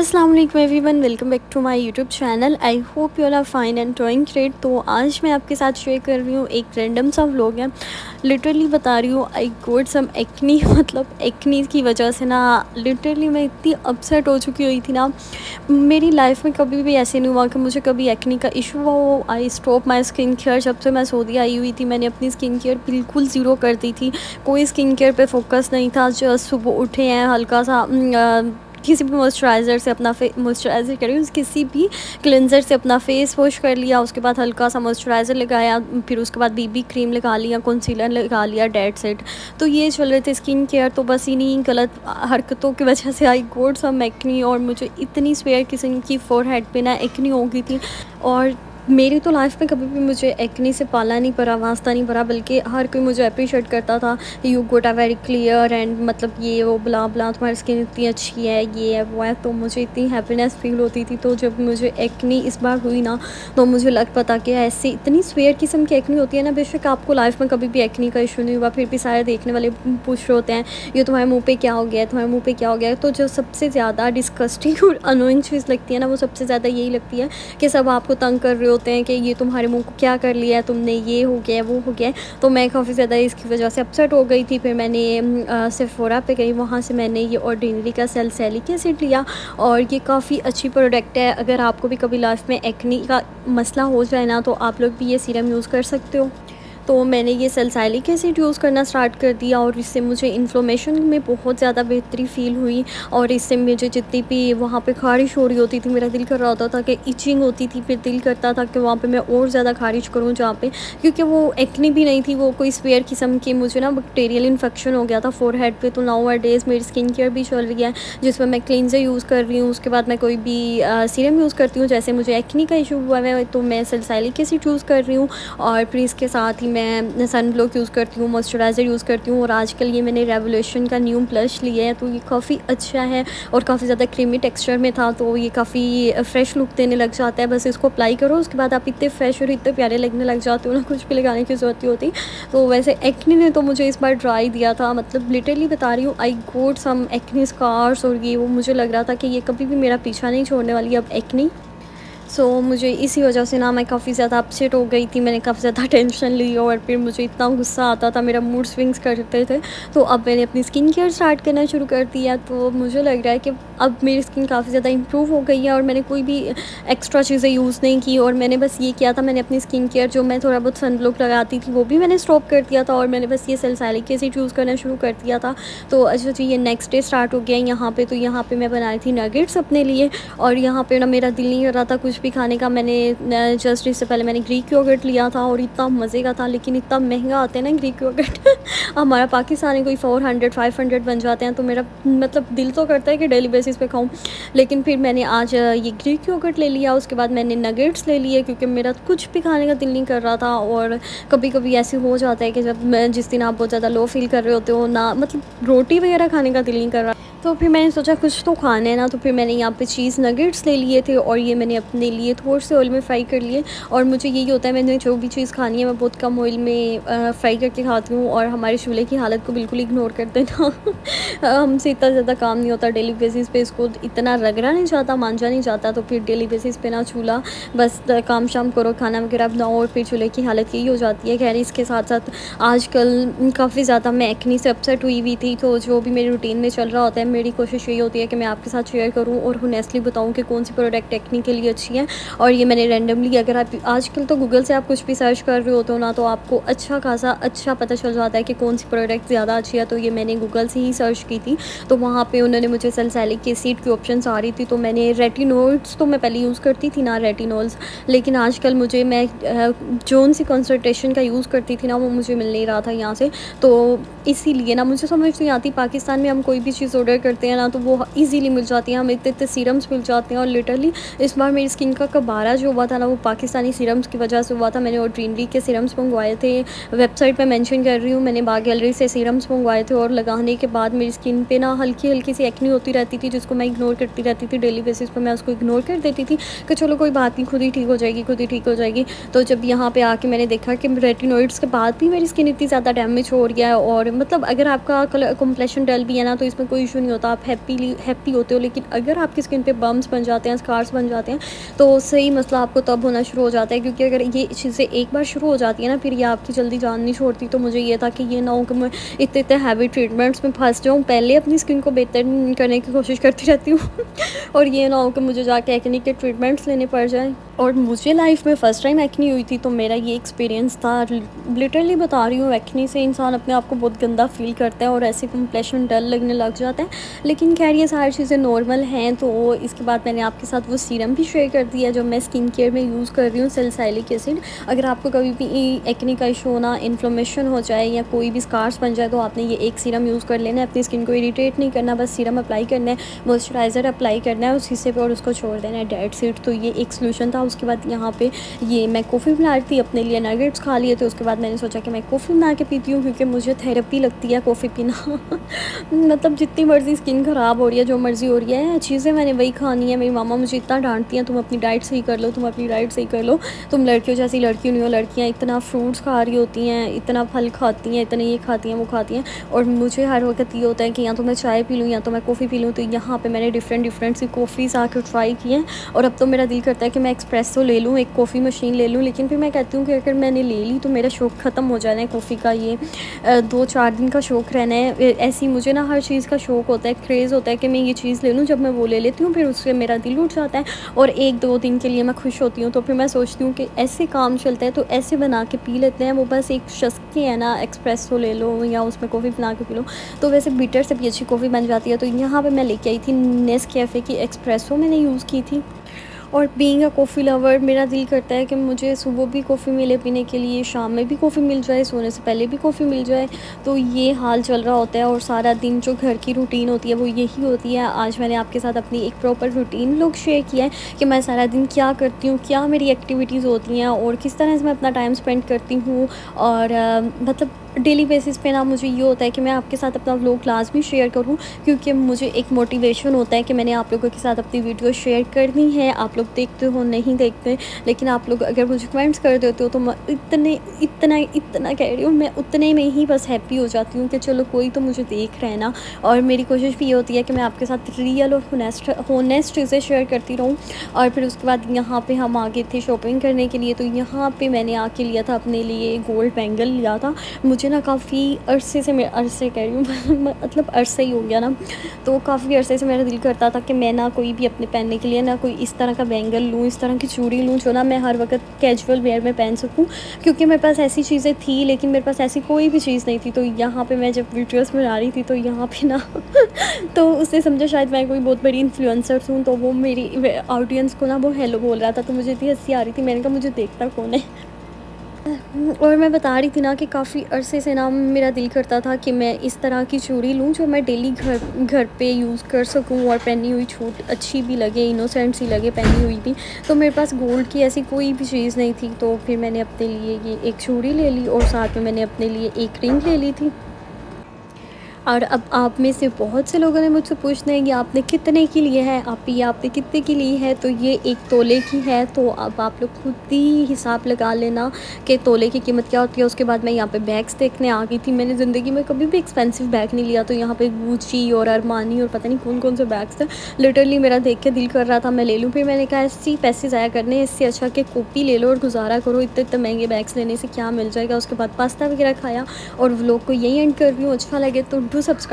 अस्सलाम वालेकुम everyone, welcome back to my YouTube channel. I hope you all are fine and doing great. तो आज मैं आपके साथ शेयर कर रही हूँ एक रैंडम सा व्लॉग है। लिटरली बता रही हूँ, आई गॉट सम एक्नी मतलब एक्नी की वजह से ना लिटरली मैं इतनी अपसेट हो चुकी हुई थी ना। मेरी लाइफ में कभी भी ऐसे नहीं हुआ कि मुझे कभी एक्नी का इशू हुआ हो। I stop my skin care. जब से मैं सऊदी आई हुई थी मैंने अपनी स्किन केयर बिल्कुल ज़ीरो कर दी थी। कोई स्किन केयर पे फोकस नहीं था। जस्ट सुबह उठे हैं हल्का सा किसी भी मॉइस्चराइज़र से अपना मॉइस्चराइज़र कह रही हूँ, किसी भी क्लेंजर से अपना फेस वॉश कर लिया। उसके बाद हल्का सा मॉइस्चराइज़र लगाया, फिर उसके बाद बीबी क्रीम लगा लिया, कंसीलर लगा लिया, डेट सेट। तो ये चल रहे थे स्किन केयर। तो बस इन्हीं गलत हरकतों की वजह से आई गॉट सम एक्नी और मुझे इतनी स्वेयर किस्म की फोरहेड पे ना एक्नी हो गई थी। और मेरी तो लाइफ में कभी भी मुझे एक्नी से पाला नहीं पड़ा, वास्ता नहीं पड़ा, बल्कि हर कोई मुझे अप्रिशिएट करता था। You got a very clear and मतलब ये वो ब्ला ब्ला, तुम्हारी स्किन इतनी अच्छी है, ये है वो है। तो मुझे इतनी हैप्पीनेस फील होती थी। तो जब मुझे एक्नी इस बार हुई ना तो मुझे लग पता कि ऐसी इतनी स्वेयर किस्म की एक्नी होती है ना। बेशक आपको लाइफ में कभी भी एक्नी का इशू नहीं हुआ, फिर भी सारे देखने वाले पूछ रहे होते हैं ये तुम्हारे मुँह पे क्या हो गया है, तुम्हारे मुँह पे क्या हो गया है। तो जो सबसे ज़्यादा डिस्कस्टिंग और अनोइंग चीज़ लगती है ना, वो सबसे ज़्यादा यही लगती है कि सब आपको तंग कर रहे होते हैं कि ये तुम्हारे मुँह को क्या कर लिया है तुमने, ये हो गया है, वो हो गया है। तो मैं काफ़ी ज़्यादा इसकी वजह से अपसेट हो गई थी। फिर मैंने सेफोरा पे गई, वहाँ से मैंने ये ऑर्डिनरी का सैलिसिलिक एसिड लिया और ये काफ़ी अच्छी प्रोडक्ट है। अगर आपको भी कभी लाइफ में एक्नी का मसला हो जाए ना तो आप लोग भी ये सीरम यूज़ कर सकते हो। तो मैंने ये सैलिसिलिक एसिड यूज़ करना स्टार्ट कर दिया और इससे मुझे इन्फ्लेमेशन में बहुत ज़्यादा बेहतरी फ़ील हुई। और इससे मुझे जितनी भी वहाँ पे ख़ारिश हो रही होती थी, मेरा दिल कर रहा होता था कि इचिंग होती थी, फिर दिल करता था कि वहाँ पे मैं और ज़्यादा ख़ारिश करूँ जहाँ पे, क्योंकि वो एक्ने भी नहीं थी, वो कोई स्वेयर किस्म की मुझे ना बैक्टीरियल इन्फेक्शन हो गया था फोरहेड पे। तो नाउ डेज़ मेरी स्किन केयर भी चल रही है जिसमें मैं क्लींजर यूज़ कर रही हूँ। उसके बाद मैं कोई भी सीरम यूज़ करती हूँ। जैसे मुझे एक्ने का इशू हुआ है तो मैं सैलिसिलिक एसिड यूज़ कर रही हूँ और फिर इसके साथ ही मैं सन ब्लॉक यूज़ करती हूँ, मॉइस्चराइज़र यूज़ करती हूँ। और आजकल ये मैंने रेवोल्यूशन का न्यू ब्लश लिया है तो ये काफ़ी अच्छा है और काफ़ी ज़्यादा क्रीमी टेक्सचर में था। तो ये काफ़ी फ्रेश लुक देने लग जाता है। बस इसको अप्लाई करो, उसके बाद आप इतने फ्रेश और इतने प्यारे लगने लग जाते हो ना, कुछ भी लगाने की ज़रूरत नहीं होती। तो वैसे एक्ने ने तो मुझे इस बार ड्राई दिया था, मतलब लिटरली बता रही हूँ, आई गोट सम एक्ने स्कार्स। और ये वो मुझे लग रहा था कि ये कभी भी मेरा पीछा नहीं छोड़ने वाली अब एक्ने। मुझे इसी वजह से ना मैं काफ़ी ज़्यादा अपसेट हो गई थी। मैंने काफ़ी ज़्यादा टेंशन ली और फिर मुझे इतना गुस्सा आता था, मेरा मूड स्विंग्स करते थे। तो अब मैंने अपनी स्किन केयर स्टार्ट करना शुरू कर दिया। तो मुझे लग रहा है कि अब मेरी स्किन काफ़ी ज़्यादा इम्प्रूव हो गई है और मैंने कोई भी एक्स्ट्रा चीज़ें यूज़ नहीं की। और मैंने बस ये किया था, मैंने अपनी स्किन केयर जो मैं थोड़ा बहुत सन ब्लॉक लगाती थी वो भी मैंने स्टॉप कर दिया था और मैंने बस ये सैलिसिलिक एसिड यूज़ करना शुरू कर दिया था। तो अच्छा जी, ये नेक्स्ट डे स्टार्ट हो गया यहाँ पे। तो यहाँ पे मैं बनाई थी नगेट्स अपने लिए और यहाँ पे ना मेरा दिल नहीं कर रहा था कुछ भी खाने का। मैंने जस्ट इससे पहले मैंने ग्रीक योगर्ट लिया था और इतना मज़े का था, लेकिन इतना महंगा आता है ना ग्रीक योगर्ट हमारा पाकिस्तानी कोई 400-500 बन जाते हैं। तो मेरा मतलब दिल तो करता है कि डेली बेसिस पे खाऊं, लेकिन फिर मैंने आज ये ग्रीक योगर्ट ले लिया। उसके बाद मैंने नगेट्स ले लिए क्योंकि मेरा कुछ भी खाने का दिल नहीं कर रहा था। और कभी कभी ऐसे हो जाता है कि जब मैं जिस दिन आप बहुत ज़्यादा लो फील कर रहे होते हो ना, मतलब रोटी वगैरह खाने का दिल नहीं कर रहा। तो फिर मैंने सोचा कुछ तो खाना है ना, तो फिर मैंने यहाँ पे चीज़ नगेट्स ले लिए थे और ये मैंने अपने लिए थोड़े से ऑयल में फ्राई कर लिए। और मुझे यही होता है, मैंने जो भी चीज़ खानी है मैं बहुत कम ऑयल में फ्राई करके खाती हूँ और हमारे चूल्हे की हालत को बिल्कुल इग्नोर कर देना हमसे इतना ज़्यादा काम नहीं होता डेली बेसिस पे, इसको इतना रगड़ा नहीं जाता, मांजा नहीं जाता। तो फिर डेली बेसिस पे ना चूल्हा बस काम शाम करो, खाना वगैरह बनाओ और फिर चूल्हे की हालत यही हो जाती है। खैर इसके साथ साथ आजकल काफ़ी ज़्यादा मैं एक्नी से अपसेट हुई हुई थी। तो जो भी मेरे रूटीन में चल रहा होता है, मेरी कोशिश यही होती है कि मैं आपके साथ शेयर करूं और होनेस्टली बताऊं कि कौन सी प्रोडक्ट एक्नी के लिए अच्छी है। और ये मैंने रैंडमली, अगर आप आजकल तो गूगल से आप कुछ भी सर्च कर रहे होते हो ना, तो आपको अच्छा खासा अच्छा पता चल जाता है कि कौन सी प्रोडक्ट ज़्यादा अच्छी है। तो ये मैंने गूगल से ही सर्च की थी तो वहाँ पर उन्होंने मुझे सैलिसिलिक एसिड की ऑप्शन आ रही थी। तो मैंने रेटिनॉल्स तो मैं पहले यूज़ करती थी ना, रेटिनॉल्स, लेकिन आजकल मुझे मैं जोन सी कंसल्टेशन का यूज़ करती थी ना, वो मुझे मिल नहीं रहा था यहाँ से। तो इसीलिए ना मुझे समझ नहीं आती, पाकिस्तान में हम कोई भी चीज़ ऑर्डर करते हैं ना तो वो इजीली मिल जाती है, हमें इतने इतने सीरम्स मिल जाते हैं। और लिटरली इस बार मेरी स्किन स्किन का कबारा जो हुआ था ना, वो पाकिस्तानी सीरम्स की वजह से हुआ था। मैंने ऑर्डिनरी के सीरम्स मंगवाए थे, वेबसाइट पे मेंशन कर रही हूँ, मैंने बाग गैलरी से सीरम्स मंगवाए थे और लगाने के बाद मेरी स्किन पे ना हल्की हल्की सी एक्नी होती रहती थी, जिसको मैं इग्नोर करती रहती थी डेली बेसिस पे। मैं उसको इग्नोर कर देती थी कि चलो कोई बात नहीं, खुद ही ठीक हो जाएगी, खुद ही ठीक हो जाएगी। तो जब यहाँ पे आके मैंने देखा कि रेटिनॉइड्स के बाद भी मेरी स्किन इतनी ज़्यादा डैमेज हो रही है, और मतलब अगर आपका कलर कॉम्प्लेक्शन डल भी है ना, तो इसमें कोई इशू नहीं होता, आप हैप्पी होते हो। लेकिन अगर आपकी स्किन पे बम्स बन जाते हैं, स्कार्स बन जाते हैं, तो सही मसला आपको तब होना शुरू हो जाता है। क्योंकि अगर ये चीज़ें एक बार शुरू हो जाती है ना, फिर ये आपकी जल्दी जान नहीं छोड़ती। तो मुझे ये था कि ये ना हो कि मैं इतने इतने हैवी ट्रीटमेंट्स में फंस जाऊँ, पहले अपनी स्किन को बेहतर करने की कोशिश करती रहती हूँ और ये ना हो कि मुझे जाके एक्ने के ट्रीटमेंट्स लेने पड़ जाएँ। और मुझे लाइफ में फ़र्स्ट टाइम एक्ने हुई थी, तो मेरा ये एक्सपीरियंस था। लिटरली बता रही हूँ, एक्ने से इंसान अपने आप को बहुत गंदा फील करता है और ऐसे कम्प्लेक्शन डल लगने लग जाता है। लेकिन खैर ये सारी चीज़ें नॉर्मल हैं। तो इसके बाद मैंने आपके साथ वो सीरम भी शेयर कर दिया जो मैं स्किन केयर में यूज़ कर रही हूँ, सैलिसिलिक एसिड। अगर आपको कभी भी एक्ने का इशू होना, इन्फ्लेमेशन हो जाए या कोई भी स्कार्स बन जाए, तो आपने ये एक सीरम यूज़ कर लेना है। अपनी स्किन को इरिटेट नहीं करना, बस सीरम अप्लाई करना है, मॉइस्चराइज़र अप्लाई करना है उस हिस्से पे और उसको छोड़ देना है, डेट्स इट। तो ये एक सोल्यूशन था। उसके बाद यहाँ पे ये मैं कॉफ़ी बना रही थी, अपने लिए नगेट्स खा लिए थे। उसके बाद मैंने सोचा कि मैं कॉफ़ी बना के पीती हूँ, क्योंकि मुझे थेरेपी लगती है कॉफ़ी पीना मतलब जितनी मर्ज़ी स्किन ख़राब हो रही है, जो मर्ज़ी हो रही है, चीज़ें मैंने वही खानी है। मेरी मामा मुझे इतना डांटती हैं, तुम अपनी डाइट सही कर लो, तुम अपनी डाइट सही कर लो, तुम लड़कियों जैसी लड़की नहीं हो। लड़कियाँ इतना फ्रूट्स खा रही होती हैं, इतना फल खाती हैं, इतने ये खाती हैं, वो खाती हैं, और मुझे हर वक्त ये होता है कि या तो मैं चाय पी लूँ या तो मैं कॉफ़ी पी लूँ। तो यहाँ पे मैंने डिफरेंट सी कॉफ़ीज़ आकर ट्राई की हैं, और अब तो मेरा दिल करता है कि मैं एक्सप्रेसो ले लूँ, एक कॉफ़ी मशीन ले लूँ। लेकिन फिर मैं कहती हूँ कि अगर मैंने ले ली तो मेरा शौक़ ख़त्म हो जाना है कॉफ़ी का। ये 2-4 दिन का शौक़ रहना है। ऐसे ही मुझे ना हर चीज़ का शौक़ होता है, क्रेज़ होता है कि मैं ये चीज़ ले लूँ। जब मैं वो ले लेती हूँ, फिर उससे मेरा दिल उठ जाता है और 1-2 दिन के लिए मैं खुश होती हूँ। तो फिर मैं सोचती हूँ कि ऐसे काम चलता है, तो ऐसे बना के पी लेते हैं। वो बस एक चस्के है ना, एक्सप्रेसो ले लो या उसमें कॉफ़ी बना के पी लो, तो वैसे बिटर से भी अच्छी कॉफ़ी बन जाती है। तो यहाँ पे मैं लेके आई थी नेस्कैफ़े की एक्सप्रेसो, मैंने यूज़ की थी। और बीइंग अ कॉफ़ी लवर, मेरा दिल करता है कि मुझे सुबह भी कॉफ़ी मिले पीने के लिए, शाम में भी कॉफ़ी मिल जाए, सोने से पहले भी कॉफ़ी मिल जाए। तो ये हाल चल रहा होता है, और सारा दिन जो घर की रूटीन होती है वो यही होती है। आज मैंने आपके साथ अपनी एक प्रॉपर रूटीन लुक शेयर किया है कि मैं सारा दिन क्या करती हूँ, क्या मेरी एक्टिविटीज़ होती हैं और किस तरह से मैं अपना टाइम स्पेंड करती हूँ। और मतलब डेली बेसिस पे ना मुझे ये होता है कि मैं आपके साथ अपना व्लॉग लाज़मी शेयर करूँ, क्योंकि मुझे एक मोटिवेशन होता है कि मैंने आप लोगों के साथ अपनी वीडियो शेयर करनी है। आप लोग देखते हो, नहीं देखते, लेकिन आप लोग अगर मुझे कमेंट्स कर देते हो, तो मैं इतना कह रही हूँ, मैं उतने में ही बस हैप्पी हो जाती हूँ कि चलो कोई तो मुझे देख रहा है ना। और मेरी कोशिश भी ये होती है कि मैं आपके साथ रियल और होनेस्ट चीज़ें शेयर करती रहूँ। और फिर उसके बाद यहाँ पे हम आ गए थे शॉपिंग करने के लिए। तो यहाँ पे मैंने आके लिया था अपने लिए गोल्ड बैंगल लिया था। मुझे ना काफ़ी अरसे से, मैं अरसे कह रही हूँ मतलब अरसा ही हो गया ना, तो काफ़ी अरसे से मेरा दिल करता था कि मैं ना कोई भी अपने पहनने के लिए ना कोई इस तरह का बैंगल लूँ, इस तरह की चूड़ी लूँ जो ना मैं हर वक्त कैजुअल वेयर में पहन सकूँ। क्योंकि मेरे पास ऐसी चीज़ें थी, लेकिन मेरे पास ऐसी कोई भी चीज़ नहीं थी। तो यहाँ पे मैं जब वीडियोस बना रही थी, तो यहाँ पे ना तो उसने समझा शायद मैं कोई बहुत बड़ी इन्फ्लुएंसर हूँ, तो वो मेरी ऑडियंस को ना वो हेलो बोल रहा था। तो मुझे इतनी हंसी आ रही थी, मैंने कहा मुझे देखता कौन है। और मैं बता रही थी ना कि काफ़ी अरसे से ना मेरा दिल करता था कि मैं इस तरह की चूड़ी लूँ जो मैं डेली घर पे यूज़ कर सकूँ, और पहनी हुई छूट अच्छी भी लगे, इनोसेंट सी लगे पहनी हुई भी। तो मेरे पास गोल्ड की ऐसी कोई भी चीज़ नहीं थी। तो फिर मैंने अपने लिए ये एक चूड़ी ले ली, और साथ में मैंने अपने लिए एक रिंग ले ली थी। और अब आप में से बहुत से लोगों ने मुझसे पूछना है कि आपने कितने की ली है, आपने कितने की ली है। तो ये 1 तोले की है। तो अब आप लोग खुद ही हिसाब लगा लेना कि तोले की कीमत क्या होती है। उसके बाद मैं यहाँ पे बैग्स देखने आ गई थी। मैंने ज़िंदगी में कभी भी एक्सपेंसिव बैग नहीं लिया। तो यहाँ पे गुची और अरमानी और पता नहीं कौन-कौन से बैग्स थे। लिटरली मेरा देख के दिल कर रहा था मैं ले लूँ। फिर मैंने कहा ऐसे ही पैसे ज़ाया करने हैं, इससे अच्छा कि कॉपी ले लो और गुज़ारा करो। इतने महंगे बैग्स लेने से क्या मिल जाएगा। उसके बाद पास्ता वगैरह खाया, और व्लॉग को यहीं एंड कर रही हूँ। अच्छा लगे तो डू सब्सक्राइब।